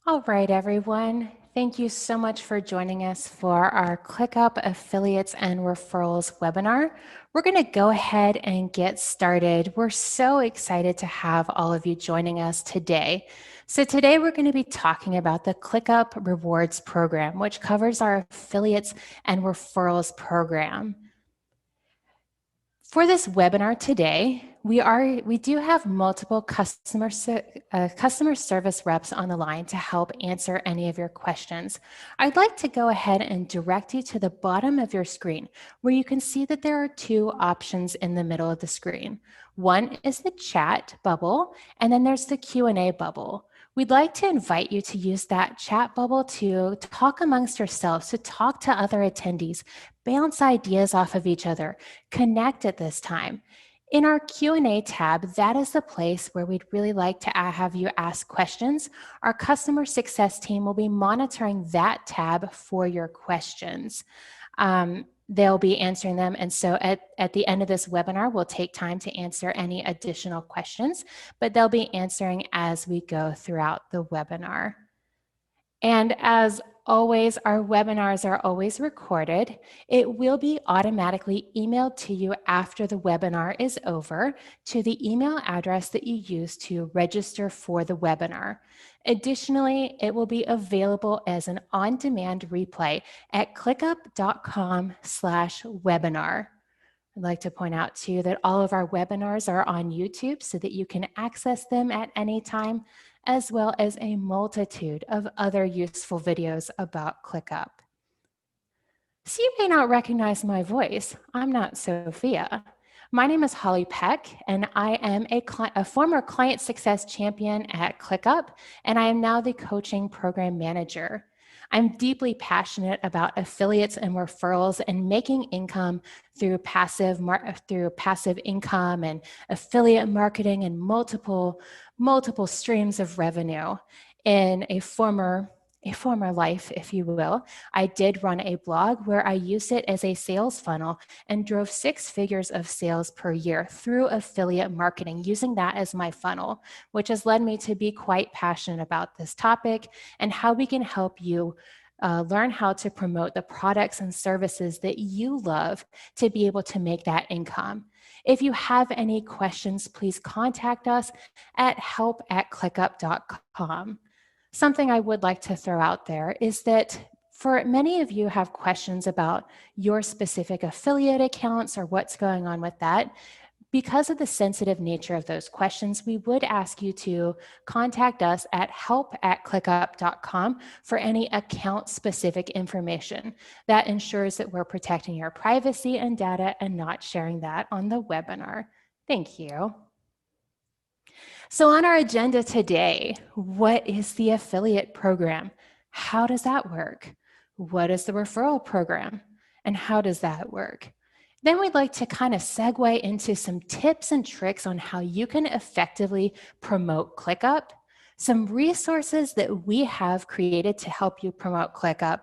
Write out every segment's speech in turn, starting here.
All right, everyone. Thank you so much for joining us for our ClickUp Affiliates and Referrals webinar. We're going to go ahead and get started. We're so excited to have all of you joining us today. So today we're going to be talking about the ClickUp Rewards program, which covers our affiliates and referrals program. For this webinar today, we do have multiple customer service reps on the line to help answer any of your questions. I'd like to go ahead and direct you to the bottom of your screen where you can see that there are two options in the middle of the screen. One is the chat bubble, and then there's the Q&A bubble. We'd like to invite you to use that chat bubble to talk amongst yourselves, to talk to other attendees, bounce ideas off of each other, connect at this time. In our Q&A tab, that is the place where we'd really like to have you ask questions. Our customer success team will be monitoring that tab for your questions. They'll be answering them. And so at the end of this webinar, we'll take time to answer any additional questions, but they'll be answering as we go throughout the webinar. And as always, our webinars are always recorded. It will be automatically emailed to you after the webinar is over to the email address that you used to register for the webinar. Additionally, it will be available as an on-demand replay at clickup.com/webinar. I'd like to point out too that all of our webinars are on YouTube so that you can access them at any time, as well as a multitude of other useful videos about ClickUp. So you may not recognize my voice. I'm not Sophia. My name is Holly Peck, and I am a former client success champion at ClickUp, and I am now the coaching program manager. I'm deeply passionate about affiliates and referrals and making income through passive income and affiliate marketing and multiple streams of revenue. In a former life, if you will, I did run a blog where I used it as a sales funnel and drove 6 figures of sales per year through affiliate marketing, using that as my funnel, which has led me to be quite passionate about this topic and how we can help you learn how to promote the products and services that you love to be able to make that income. If you have any questions, please contact us at help@clickup.com. Something I would like to throw out there is that for many of you have questions about your specific affiliate accounts or what's going on with that. Because of the sensitive nature of those questions, we would ask you to contact us at help@clickup.com for any account-specific information. That ensures that we're protecting your privacy and data and not sharing that on the webinar. Thank you. So on our agenda today, what is the affiliate program? How does that work? What is the referral program? And how does that work? Then we'd like to kind of segue into some tips and tricks on how you can effectively promote ClickUp, some resources that we have created to help you promote ClickUp.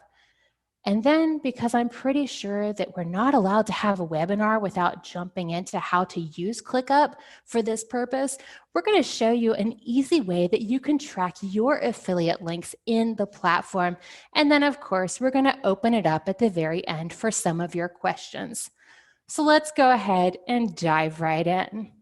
And then, because I'm pretty sure that we're not allowed to have a webinar without jumping into how to use ClickUp for this purpose, we're going to show you an easy way that you can track your affiliate links in the platform. And then, of course, we're going to open it up at the very end for some of your questions. So let's go ahead and dive right in.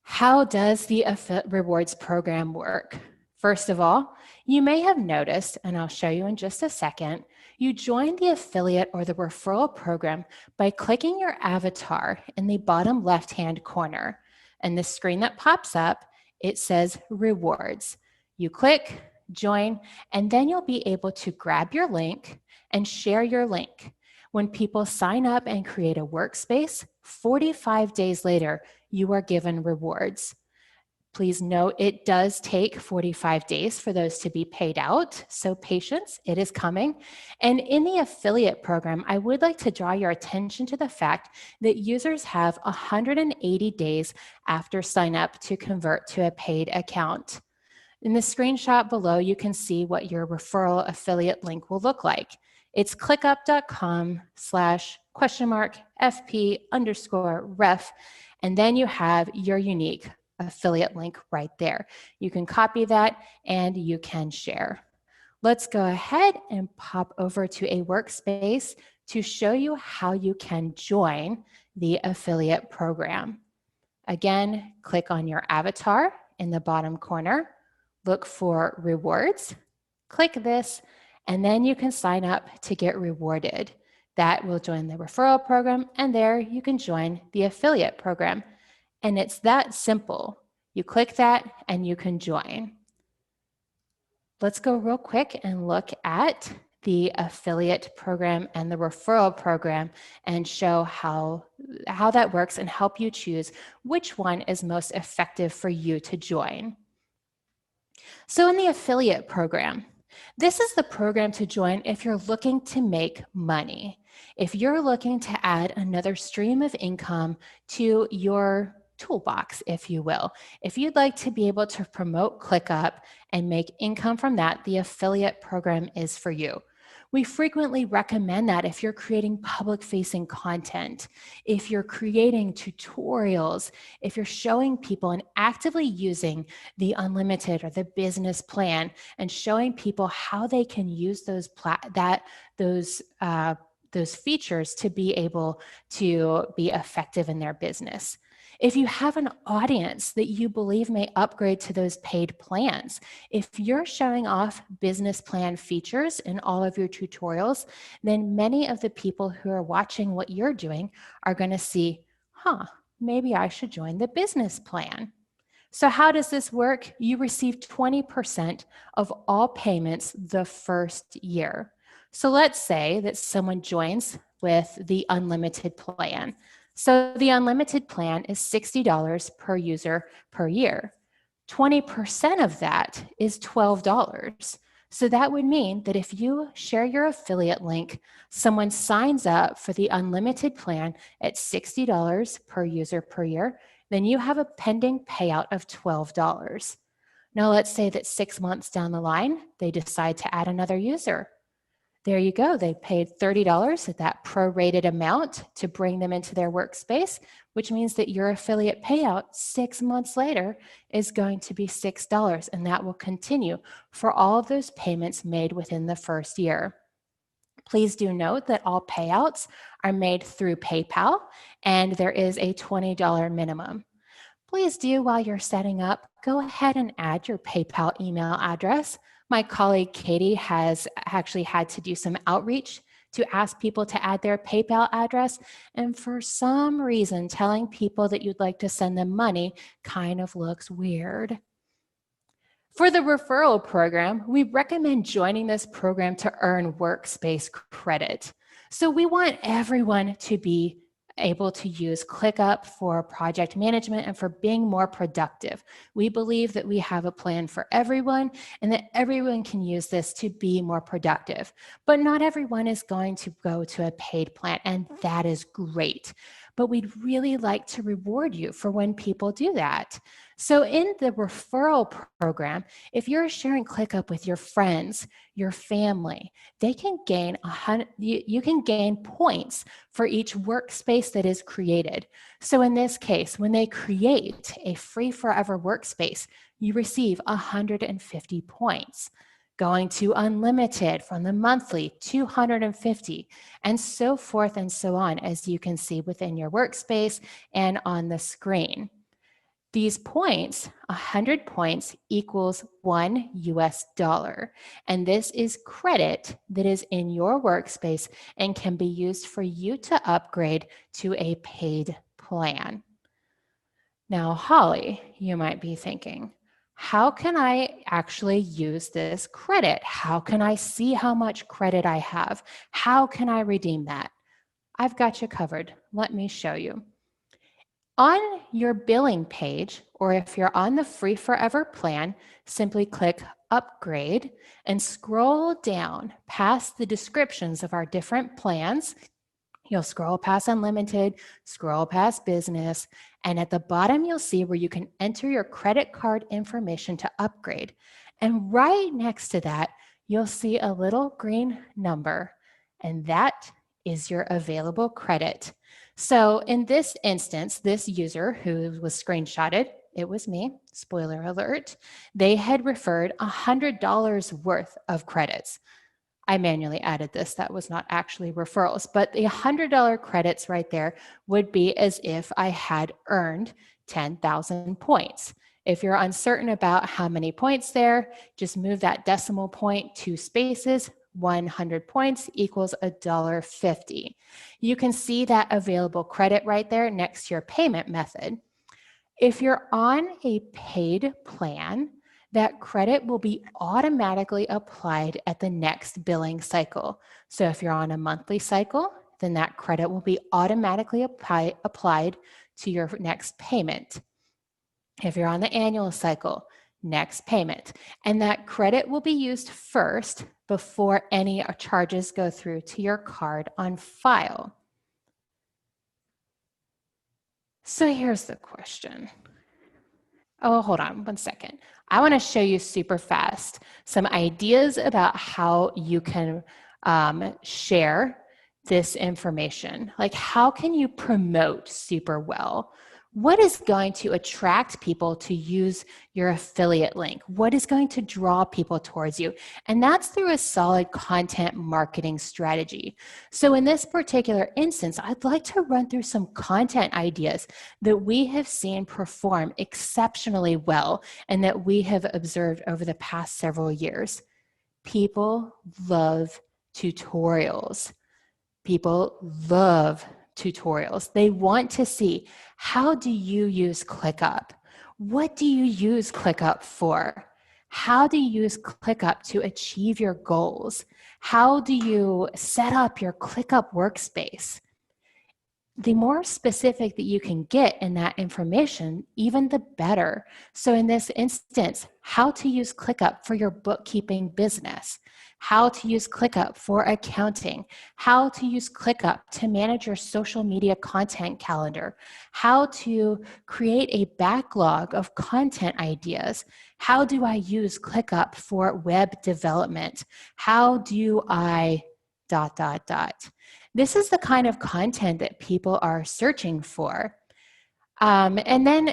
How does the rewards program work? First of all, you may have noticed, and I'll show you in just a second, you join the affiliate or the referral program by clicking your avatar in the bottom left-hand corner. And the screen that pops up, it says rewards. You click, join, and then you'll be able to grab your link and share your link. When people sign up and create a workspace, 45 days later, you are given rewards. Please note it does take 45 days for those to be paid out, so patience, it is coming. And in the affiliate program, I would like to draw your attention to the fact that users have 180 days after sign up to convert to a paid account. In the screenshot below, you can see what your referral affiliate link will look like. It's clickup.com/FP_ref, and then you have your unique affiliate link right there. You can copy that and you can share. Let's go ahead and pop over to a workspace to show you how you can join the affiliate program. Again, click on your avatar in the bottom corner, look for rewards, click this, and then you can sign up to get rewarded. That will join the referral program, and there you can join the affiliate program. And it's that simple. You click that and you can join. Let's go real quick and look at the affiliate program and the referral program and show how that works and help you choose which one is most effective for you to join. So in the affiliate program, this is the program to join if you're looking to make money. If you're looking to add another stream of income to your toolbox, if you will. If you'd like to be able to promote ClickUp and make income from that, the affiliate program is for you. We frequently recommend that if you're creating public-facing content, if you're creating tutorials, if you're showing people and actively using the unlimited or the business plan and showing people how they can use those features to be able to be effective in their business. If you have an audience that you believe may upgrade to those paid plans, if you're showing off business plan features in all of your tutorials, then many of the people who are watching what you're doing are going to see, maybe I should join the business plan. So how does this work? You receive 20% of all payments the first year. So let's say that someone joins with the unlimited plan. So the unlimited plan is $60 per user per year. 20% of that is $12. So that would mean that if you share your affiliate link, someone signs up for the unlimited plan at $60 per user per year, then you have a pending payout of $12. Now let's say that 6 months down the line, they decide to add another user. There you go. They paid $30 at that prorated amount to bring them into their workspace, which means that your affiliate payout 6 months later is going to be $6, and that will continue for all of those payments made within the first year. Please do note that all payouts are made through PayPal, and there is a $20 minimum. Please do, while you're setting up, go ahead and add your PayPal email address. My colleague Katie has actually had to do some outreach to ask people to add their PayPal address, and for some reason, telling people that you'd like to send them money kind of looks weird. For the referral program, we recommend joining this program to earn workspace credit. So we want everyone to be able to use ClickUp for project management and for being more productive. We believe that we have a plan for everyone and that everyone can use this to be more productive. But not everyone is going to go to a paid plan, and that is great. But we'd really like to reward you for when people do that. So in the referral program, if you're sharing ClickUp with your friends, your family, they can gain you can gain points for each workspace that is created. So in this case, when they create a free forever workspace, you receive 150 points. Going to unlimited from the monthly, 250, and so forth and so on, as you can see within your workspace and on the screen. These points, 100 points equals $1 US, and this is credit that is in your workspace and can be used for you to upgrade to a paid plan. Now, Holly, you might be thinking, how can I actually use this credit? How can I see how much credit I have? How can I redeem that? I've got you covered. Let me show you. On your billing page, or if you're on the free forever plan, simply click upgrade and scroll down past the descriptions of our different plans. You'll scroll past unlimited, scroll past business, and at the bottom you'll see where you can enter your credit card information to upgrade. And right next to that, you'll see a little green number, and that is your available credit. So in this instance, this user who was screenshotted it was me, spoiler alert, they had referred $100 worth of credits. I manually added this. That was not actually referrals, but the $100 credits right there would be as if I had earned 10,000 points. If you're uncertain about how many points there, just move that decimal point 2 spaces. 100 points equals $1.50. You can see that available credit right there next to your payment method. If you're on a paid plan, that credit will be automatically applied at the next billing cycle. So if you're on a monthly cycle, then that credit will be automatically applied to your next payment. If you're on the annual cycle, next payment. And that credit will be used first before any charges go through to your card on file. So here's the question. Oh, hold on 1 second. I want to show you super fast some ideas about how you can share this information. Like, how can you promote super well? What is going to attract people to use your affiliate link? What is going to draw people towards you? And that's through a solid content marketing strategy. So in this particular instance, I'd like to run through some content ideas that we have seen perform exceptionally well and that we have observed over the past several years. People love tutorials. People love tutorials. They want to see, how do you use ClickUp? What do you use ClickUp for? How do you use ClickUp to achieve your goals? How do you set up your ClickUp workspace? The more specific that you can get in that information, even the better. So in this instance, how to use ClickUp for your bookkeeping business, how to use ClickUp for accounting, how to use ClickUp to manage your social media content calendar, how to create a backlog of content ideas, how do I use ClickUp for web development, how do I ... This is the kind of content that people are searching for. And then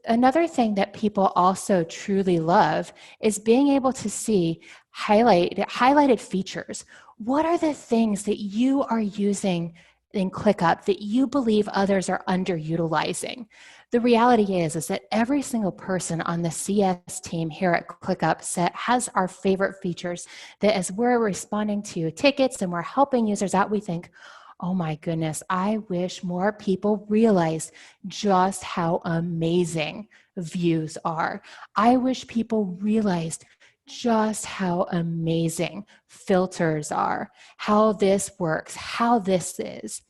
another thing that people also truly love is being able to see highlighted features. What are the things that you are using in ClickUp that you believe others are underutilizing? The reality is that every single person on the CS team here at ClickUp has our favorite features that as we're responding to tickets and we're helping users out, we think, oh my goodness, I wish more people realized just how amazing views are. I wish people realized just how amazing filters are, how this works, how this is.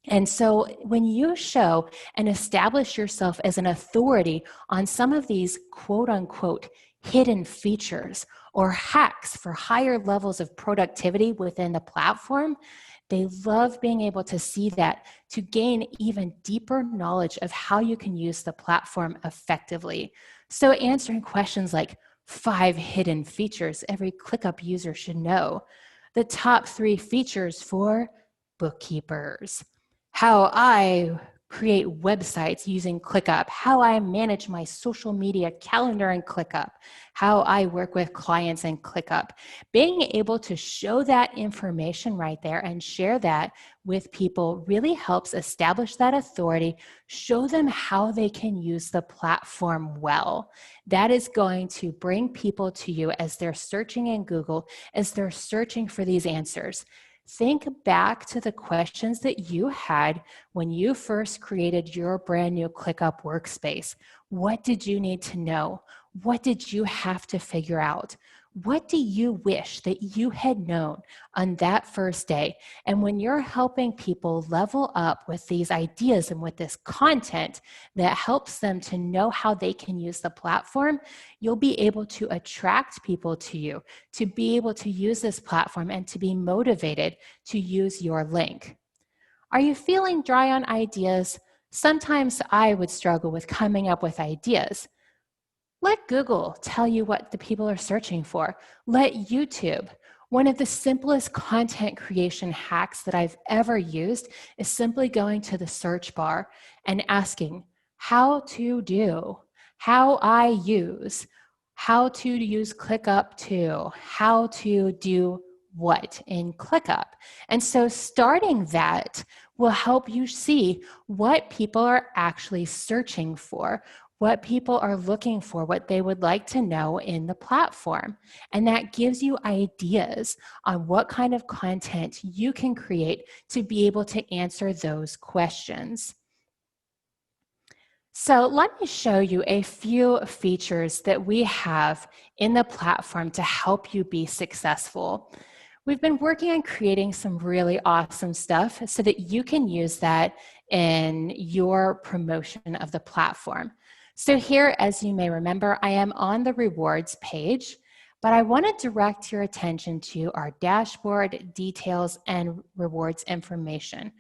And so when you show and establish yourself as an authority on some of these quote unquote hidden features or hacks for higher levels of productivity within the platform, they love being able to see that to gain even deeper knowledge of how you can use the platform effectively. So answering questions like 5 hidden features every ClickUp user should know, the top 3 features for bookkeepers, how I create websites using ClickUp, how I manage my social media calendar in ClickUp, how I work with clients in ClickUp. Being able to show that information right there and share that with people really helps establish that authority, show them how they can use the platform well. That is going to bring people to you as they're searching in Google, as they're searching for these answers. Think back to the questions that you had when you first created your brand new ClickUp workspace. What did you need to know? What did you have to figure out? What do you wish that you had known on that first day? And when you're helping people level up with these ideas and with this content that helps them to know how they can use the platform, you'll be able to attract people to you, to be able to use this platform and to be motivated to use your link. Are you feeling dry on ideas? Sometimes I would struggle with coming up with ideas. Let Google tell you what the people are searching for. Let YouTube. One of the simplest content creation hacks that I've ever used is simply going to the search bar and asking, how to do. how I use, how to use ClickUp to, how to do what in ClickUp. And so starting that will help you see what people are actually searching for, what people are looking for, what they would like to know in the platform. And that gives you ideas on what kind of content you can create to be able to answer those questions. So let me show you a few features that we have in the platform to help you be successful. We've been working on creating some really awesome stuff so that you can use that in your promotion of the platform. So here, as you may remember, I am on the rewards page, but I want to direct your attention to our dashboard, details, and rewards information.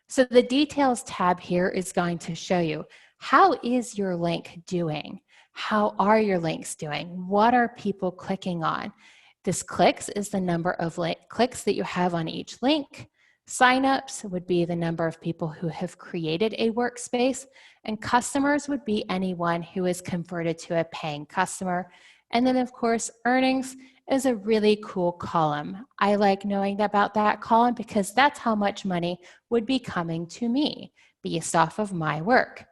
So the details tab here is going to show you, how is your link doing? How are your links doing? What are people clicking on? This clicks is the number of clicks that you have on each link. Signups would be the number of people who have created a workspace, and customers would be anyone who is converted to a paying customer. And then, of course, earnings is a really cool column. I like knowing about that column because that's how much money would be coming to me based off of my work.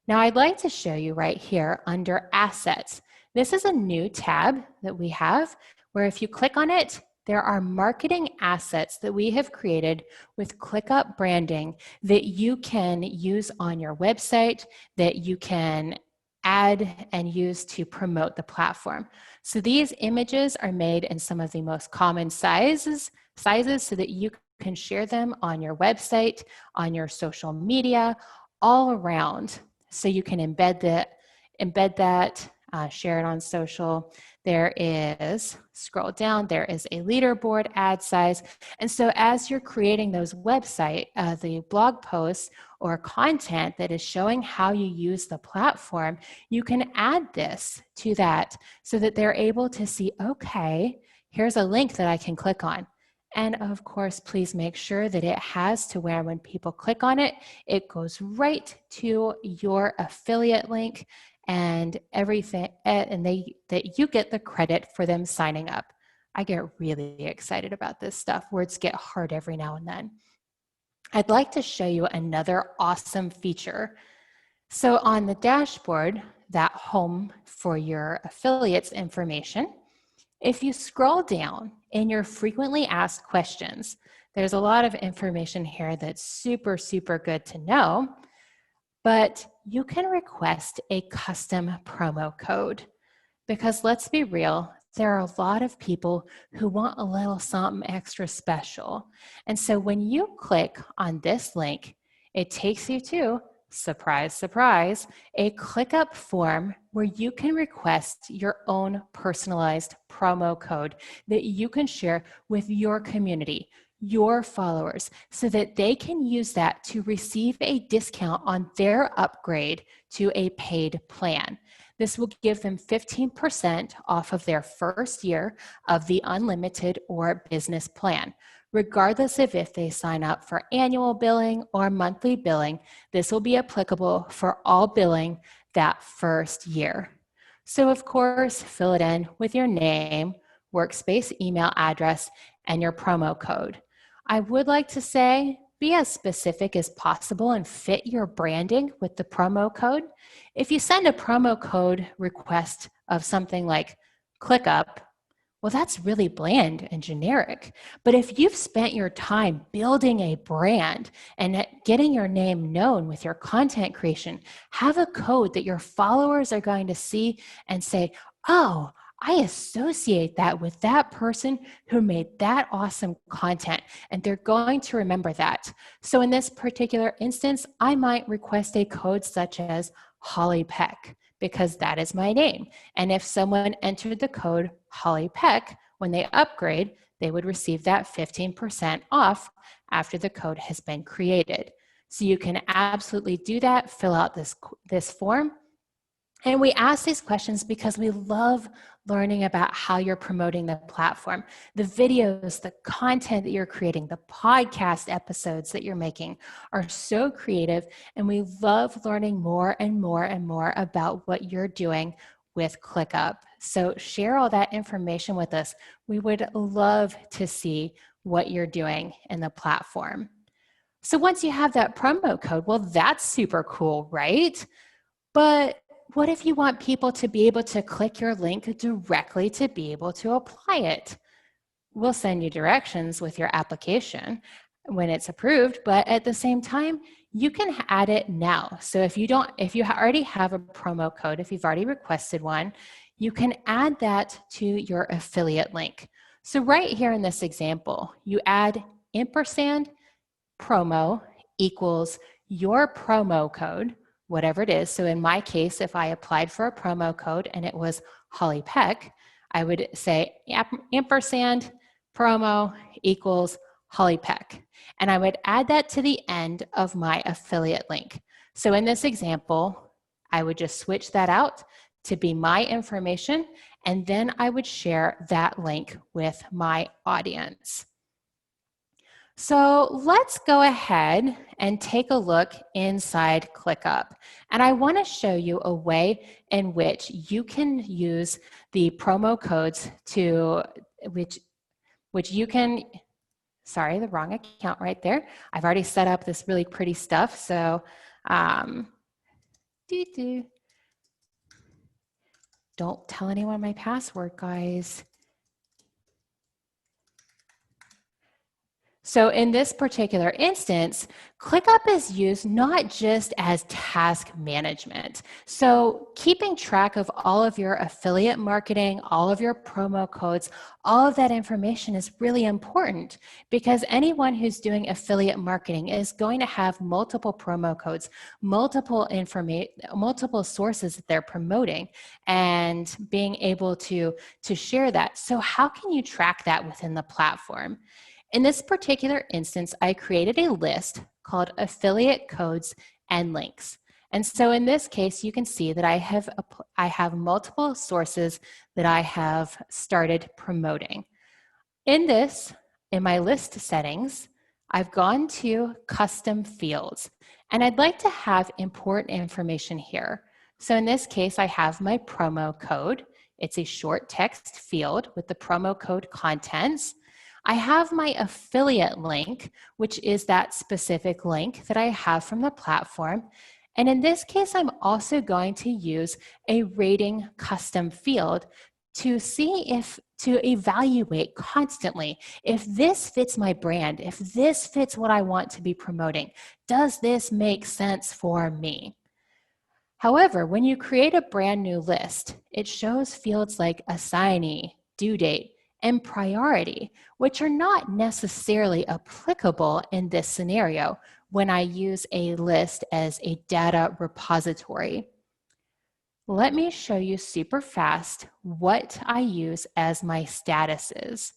Now I'd like to show you right here under Assets. This is a new tab that we have where if you click on it, there are marketing assets that we have created with ClickUp branding that you can use on your website, that you can add and use to promote the platform. So these images are made in some of the most common sizes so that you can share them on your website, on your social media, all around. So you can embed that, share it on social. There is, scroll down, there is a leaderboard ad size. And so as you're creating those the blog posts or content that is showing how you use the platform, you can add this to that so that they're able to see, okay, here's a link that I can click on. And of course, please make sure that it has to where when people click on it, it goes right to your affiliate link and everything, and that you get the credit for them signing up. I get really excited about this stuff. Words get hard every now and then. I'd like to show you another awesome feature. So on the dashboard, that home for your affiliates information, if you scroll down in your frequently asked questions, there's a lot of information here that's super, super good to know, but you can request a custom promo code because let's be real, there are a lot of people who want a little something extra special. And so when you click on this link, it takes you to, surprise, surprise, a ClickUp form where you can request your own personalized promo code that you can share with your community, your followers, so that they can use that to receive a discount on their upgrade to a paid plan. This will give them 15% off of their first year of the unlimited or business plan. Regardless of if they sign up for annual billing or monthly billing, this will be applicable for all billing that first year. So of course, fill it in with your name, workspace email address, and your promo code. I would like to say, be as specific as possible and fit your branding with the promo code. If you send a promo code request of something like ClickUp, well, that's really bland and generic. But if you've spent your time building a brand and getting your name known with your content creation, have a code that your followers are going to see and say, oh, I associate that with that person who made that awesome content, and they're going to remember that. So in this particular instance, I might request a code such as Holly Peck, because that is my name. And if someone entered the code Holly Peck, when they upgrade, they would receive that 15% off after the code has been created. So you can absolutely do that, fill out this form, And we ask these questions because we love learning about how you're promoting the platform, the videos, the content that you're creating, the podcast episodes that you're making are so creative. And we love learning more and more and more about what you're doing with ClickUp. So share all that information with us. We would love to see what you're doing in the platform. So once you have that promo code, well, that's super cool, right? But what if you want people to be able to click your link directly to be able to apply it? We'll send you directions with your application when it's approved, but at the same time, you can add it now. So if you already have a promo code, if you've already requested one, you can add that to your affiliate link. So right here in this example, you add ampersand promo equals your promo code, whatever it is. So in my case, if I applied for a promo code and it was Holly Peck, I would say ampersand promo equals Holly Peck. And I would add that to the end of my affiliate link. So in this example, I would just switch that out to be my information, and then I would share that link with my audience. So let's go ahead and take a look inside ClickUp. And I want to show you a way in which you can use the promo codes to which you can, sorry, the wrong account right there. I've already set up this really pretty stuff. So don't tell anyone my password, guys. So in this particular instance, ClickUp is used not just as task management. So keeping track of all of your affiliate marketing, all of your promo codes, all of that information is really important because anyone who's doing affiliate marketing is going to have multiple promo codes, multiple sources that they're promoting and being able to share that. So how can you track that within the platform? In this particular instance, I created a list called affiliate codes and links. And so in this case, you can see that I have multiple sources that I have started promoting. In my list settings, I've gone to custom fields, and I'd like to have important information here. So in this case, I have my promo code. It's a short text field with the promo code contents. I have my affiliate link, which is that specific link that I have from the platform. And in this case, I'm also going to use a rating custom field to evaluate constantly if this fits my brand, if this fits what I want to be promoting. Does this make sense for me? However, when you create a brand new list, it shows fields like assignee, due date, and priority, which are not necessarily applicable in this scenario when I use a list as a data repository. Let me show you super fast what I use as my statuses.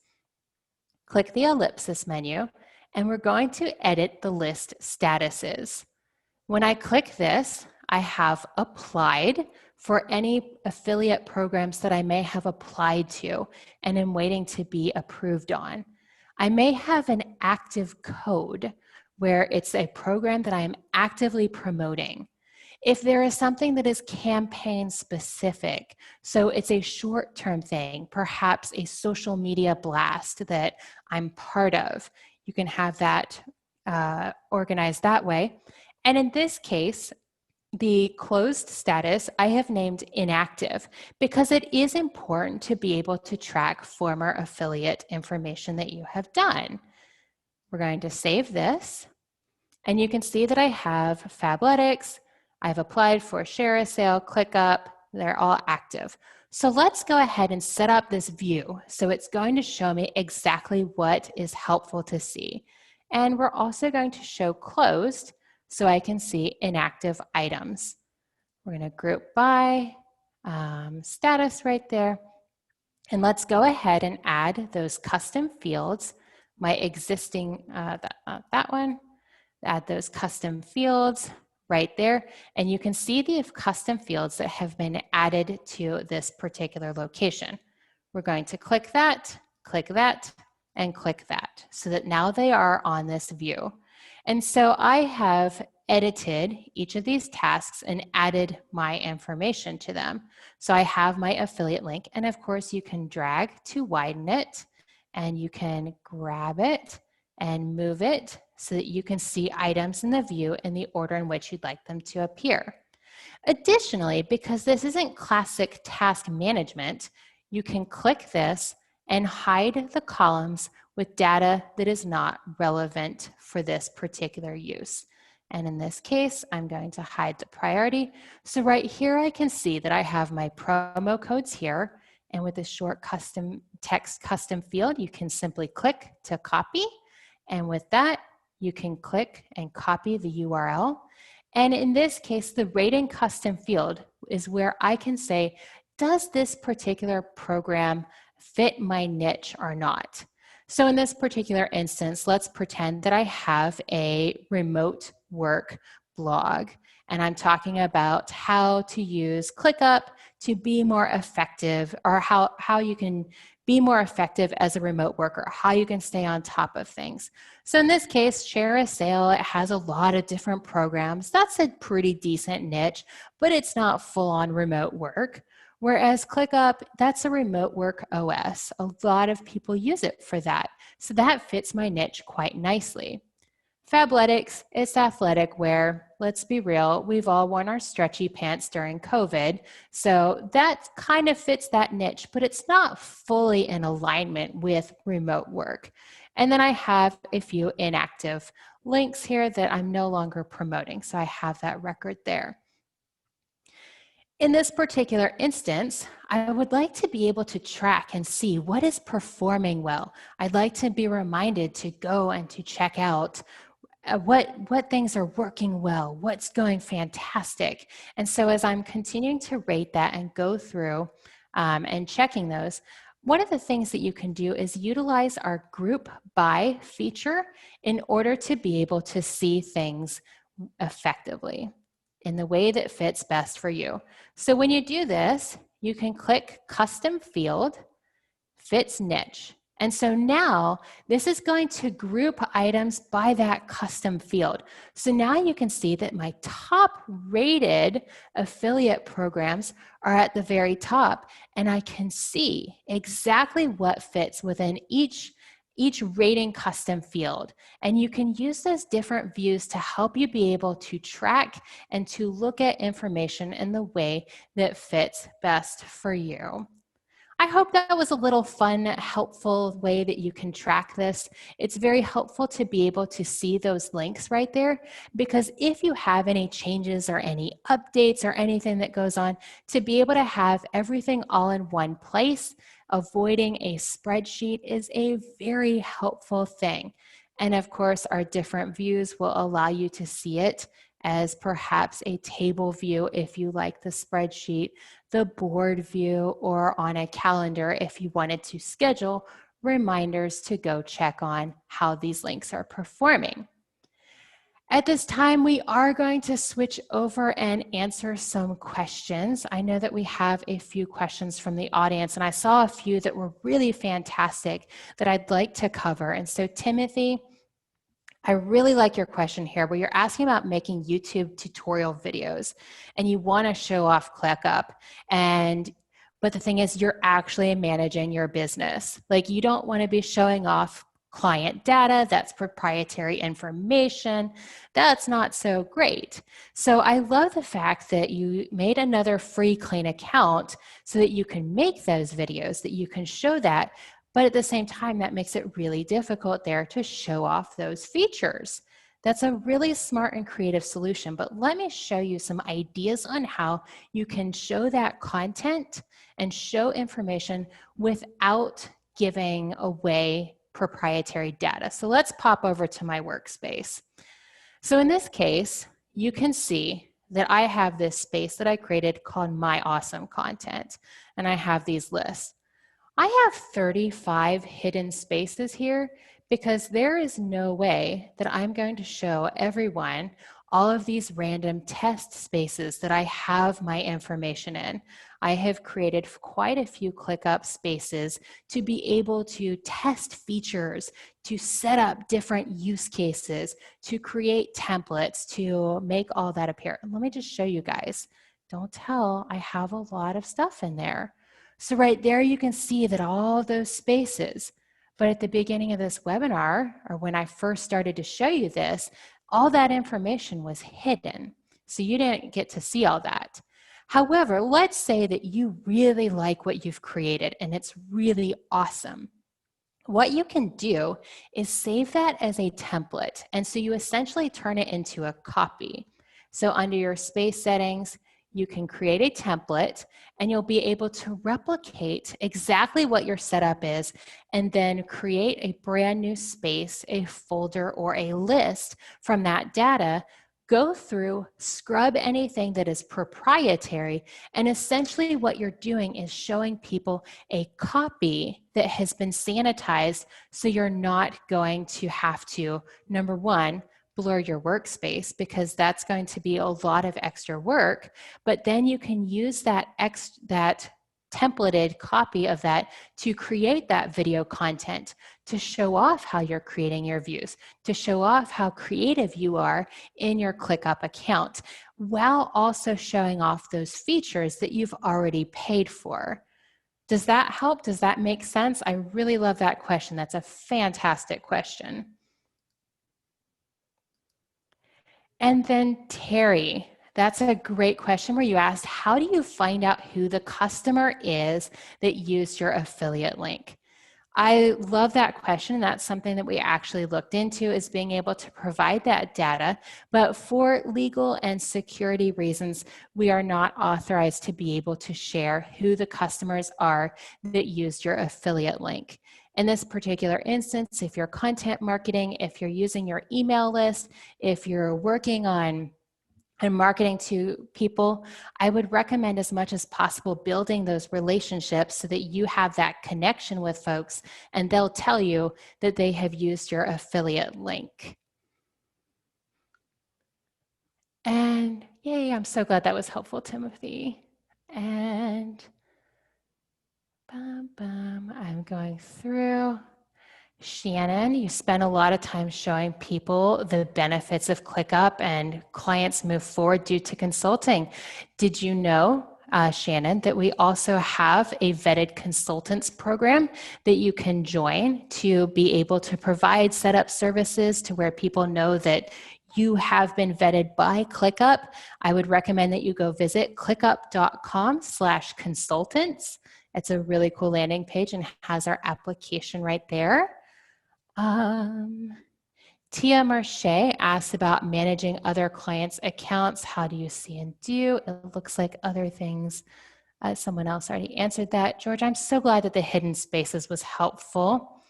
Click the ellipsis menu, and we're going to edit the list statuses. When I click this, I have applied for any affiliate programs that I may have applied to and am waiting to be approved on. I may have an active code where it's a program that I am actively promoting. If there is something that is campaign specific, so it's a short-term thing, perhaps a social media blast that I'm part of, you can have that organized that way. And in this case, the closed status I have named inactive because it is important to be able to track former affiliate information that you have done. We're going to save this, and you can see that I have Fabletics, I've applied for Share a Sale, ClickUp, they're all active. So let's go ahead and set up this view. So it's going to show me exactly what is helpful to see. And we're also going to show closed so I can see inactive items. We're going to group by status right there. And let's go ahead and add those custom fields, my existing, that one, add those custom fields right there. And you can see the custom fields that have been added to this particular location. We're going to click that, and click that, so that now they are on this view. And so I have edited each of these tasks and added my information to them. So I have my affiliate link, and of course you can drag to widen it, and you can grab it and move it so that you can see items in the view in the order in which you'd like them to appear. Additionally, because this isn't classic task management, you can click this and hide the columns with data that is not relevant for this particular use. And in this case, I'm going to hide the priority. So right here, I can see that I have my promo codes here. And with this short custom text custom field, you can simply click to copy. And with that, you can click and copy the URL. And in this case, the rating custom field is where I can say, does this particular program fit my niche or not? So in this particular instance, let's pretend that I have a remote work blog, and I'm talking about how to use ClickUp to be more effective, or how you can be more effective as a remote worker, how you can stay on top of things. So in this case, Share a Sale, it has a lot of different programs. That's a pretty decent niche, but it's not full-on remote work. Whereas ClickUp, that's a remote work OS. A lot of people use it for that. So that fits my niche quite nicely. Fabletics, it's athletic wear. Let's be real, we've all worn our stretchy pants during COVID. So that kind of fits that niche, but it's not fully in alignment with remote work. And then I have a few inactive links here that I'm no longer promoting. So I have that record there. In this particular instance, I would like to be able to track and see what is performing well. I'd like to be reminded to go and to check out what things are working well, what's going fantastic. And so as I'm continuing to rate that and go through and checking those, one of the things that you can do is utilize our group by feature in order to be able to see things effectively in the way that fits best for you. So when you do this, you can click Custom Field, Fits Niche. And so now this is going to group items by that custom field. So now you can see that my top rated affiliate programs are at the very top, and I can see exactly what fits within each rating custom field. And you can use those different views to help you be able to track and to look at information in the way that fits best for you. I hope that was a little fun, helpful way that you can track this. It's very helpful to be able to see those links right there, because if you have any changes or any updates or anything that goes on, to be able to have everything all in one place, avoiding a spreadsheet is a very helpful thing. And of course, our different views will allow you to see it as perhaps a table view if you like the spreadsheet, the board view, or on a calendar if you wanted to schedule reminders to go check on how these links are performing. At this time, we are going to switch over and answer some questions. I know that we have a few questions from the audience, and I saw a few that were really fantastic that I'd like to cover. And so, Timothy, I really like your question here where you're asking about making YouTube tutorial videos and you want to show off ClickUp, but the thing is you're actually managing your business. Like, you don't want to be showing off client data, that's proprietary information. That's not so great. So I love the fact that you made another free clean account so that you can make those videos, that you can show that. But at the same time, that makes it really difficult there to show off those features. That's a really smart and creative solution, but let me show you some ideas on how you can show that content and show information without giving away proprietary data. So let's pop over to my workspace. So in this case, you can see that I have this space that I created called My Awesome Content, and I have these lists. I have 35 hidden spaces here because there is no way that I'm going to show everyone all of these random test spaces that I have my information in. I have created quite a few ClickUp spaces to be able to test features, to set up different use cases, to create templates, to make all that appear. Let me just show you guys. Don't tell, I have a lot of stuff in there. So right there you can see that all of those spaces, but at the beginning of this webinar, or when I first started to show you this, all that information was hidden. So you didn't get to see all that. However, let's say that you really like what you've created and it's really awesome. What you can do is save that as a template. And so you essentially turn it into a copy. So under your space settings, you can create a template and you'll be able to replicate exactly what your setup is and then create a brand new space, a folder, or a list from that data. Go through, scrub anything that is proprietary, and essentially what you're doing is showing people a copy that has been sanitized so you're not going to have to, number one, blur your workspace because that's going to be a lot of extra work, but then you can use that templated copy of that to create that video content, to show off how you're creating your views, to show off how creative you are in your ClickUp account, while also showing off those features that you've already paid for. Does that help? Does that make sense? I really love that question. That's a fantastic question. And then Terry, that's a great question where you asked, how do you find out who the customer is that used your affiliate link? I love that question. That's something that we actually looked into, is being able to provide that data. But for legal and security reasons, we are not authorized to be able to share who the customers are that used your affiliate link. In this particular instance, if you're content marketing, if you're using your email list, if you're working on and marketing to people, I would recommend as much as possible building those relationships so that you have that connection with folks and they'll tell you that they have used your affiliate link. And yay, I'm so glad that was helpful, Timothy. And I'm going through. Shannon, you spend a lot of time showing people the benefits of ClickUp and clients move forward due to consulting. Did you know, Shannon, that we also have a vetted consultants program that you can join to be able to provide setup services to where people know that you have been vetted by ClickUp? I would recommend that you go visit clickup.com/consultants. It's a really cool landing page and has our application right there. Tia Marche asked about managing other clients' accounts. How do you see and do? It looks like other things. Someone else already answered that. George, I'm so glad that the hidden spaces was helpful.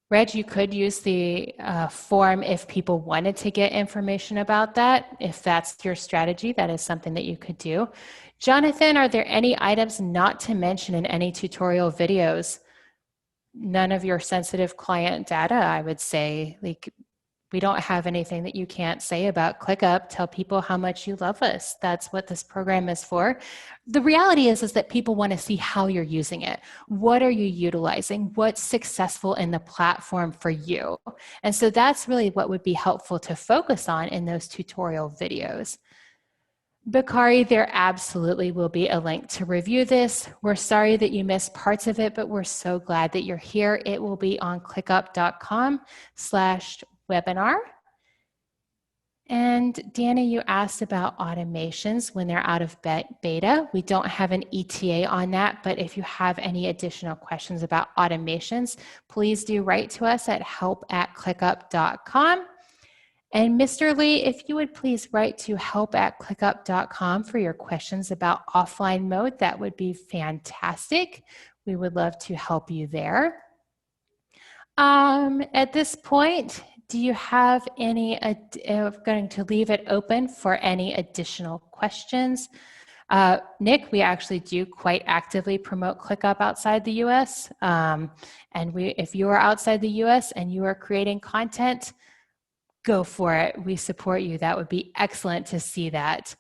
Reg, you could use the form if people wanted to get information about that. If that's your strategy, that is something that you could do. Jonathan, are there any items not to mention in any tutorial videos? None of your sensitive client data, I would say. Like, we don't have anything that you can't say about ClickUp. Tell people how much you love us. That's what this program is for. The reality is that people want to see how you're using it. What are you utilizing? What's successful in the platform for you? And so that's really what would be helpful to focus on in those tutorial videos. Bakari, there absolutely will be a link to review this. We're sorry that you missed parts of it, but we're so glad that you're here. It will be on clickup.com/webinar. And Danny, you asked about automations when they're out of beta. We don't have an ETA on that, but if you have any additional questions about automations, please do write to us at help@clickup.com. And Mr. Lee, if you would please write to help@clickup.com for your questions about offline mode, that would be fantastic. We would love to help you there. At this point, do you have any, I'm going to leave it open for any additional questions. Nick, we actually do quite actively promote ClickUp outside the US. And if you are outside the US and you are creating content, go for it. We support you. That would be excellent to see that.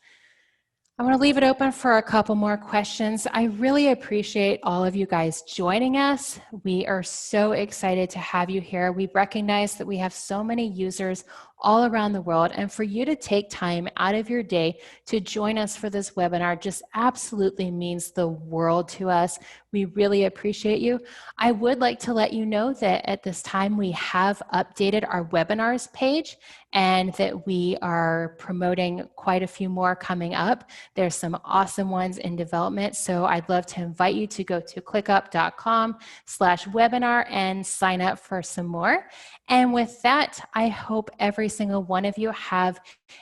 I'm going to leave it open for a couple more questions. I really appreciate all of you guys joining us. We are so excited to have you here. We recognize that we have so many users all around the world, and for you to take time out of your day to join us for this webinar just absolutely means the world to us. We really appreciate you. I would like to let you know that at this time we have updated our webinars page and that we are promoting quite a few more coming up. There's some awesome ones in development, so I'd love to invite you to go to clickup.com/webinar and sign up for some more. And with that, I hope every single one of you have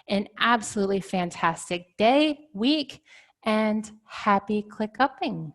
an absolutely fantastic day, week, and happy ClickUpping.